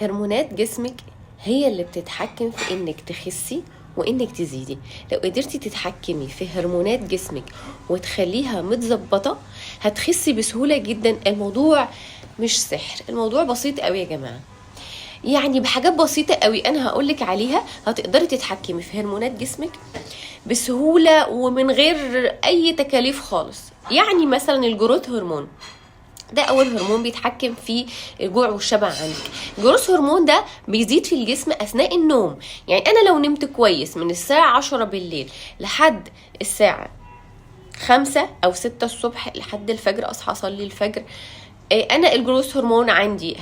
هرمونات جسمك هي اللي بتتحكم في انك تخسي وانك تزيدي. لو قدرتي تتحكمي في هرمونات جسمك وتخليها متظبطه هتخسي بسهوله جدا. الموضوع مش سحر، الموضوع بسيط قوي يا جماعه. يعني بحاجات بسيطه قوي انا هقولك عليها هتقدري تتحكمي في هرمونات جسمك بسهوله ومن غير اي تكاليف خالص. يعني مثلا الجروث هرمون ده اول هرمون بيتحكم في الجوع والشبع عندك. الجروث هرمون ده بيزيد في الجسم اثناء النوم. يعني انا لو نمت كويس من الساعة 10 بالليل لحد الساعة 5 او 6 الصبح لحد الفجر، اصحى اصلي الفجر، انا الجروث هرمون عندي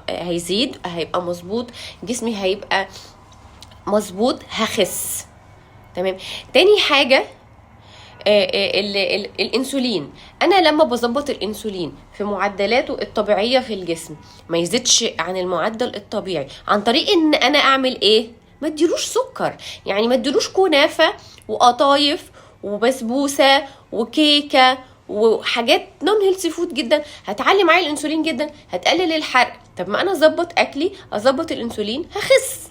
هيزيد، هيبقى مظبوط، جسمي هيبقى مظبوط، هخس. تمام. تاني حاجة الانسولين. انا لما بظبط الانسولين في معدلاته الطبيعيه في الجسم ما يزيدش عن المعدل الطبيعي، عن طريق ان انا اعمل ايه؟ ما اديلوش سكر. يعني ما اديلوش كنافه وقطايف وبسبوسه وكيكه وحاجات نون هيلثي فود جدا هتعلي معايا الانسولين جدا، هتقلل الحرق. طب ما انا اظبط اكلي، اظبط الانسولين، هخس.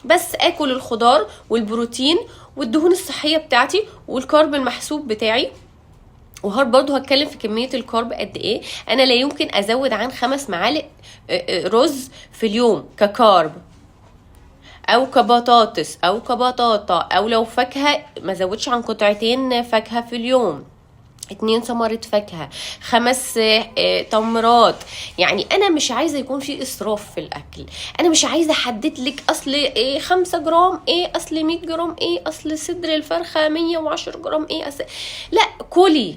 بس اكل الخضار والبروتين والدهون الصحيه بتاعتي والكارب المحسوب بتاعي. برضو هتكلم في كميه الكارب قد ايه. انا لا يمكن ازود عن 5 معالق رز في اليوم ككارب، او كبطاطس او كبطاطا، او لو فاكهه ما زودش عن قطعتين فاكهه في اليوم، 2 ثمرة فاكهة، 5 تمرات. يعني انا مش عايزة يكون في اسراف في الاكل. انا مش عايزة احدد لك اصل 5 جرام اصل 100 جرام اصل صدر الفرخة 110 جرام لا، كلي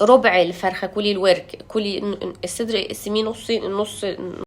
ربع الفرخة، كلي الورك، كلي الصدر، اقسميه نصين، النص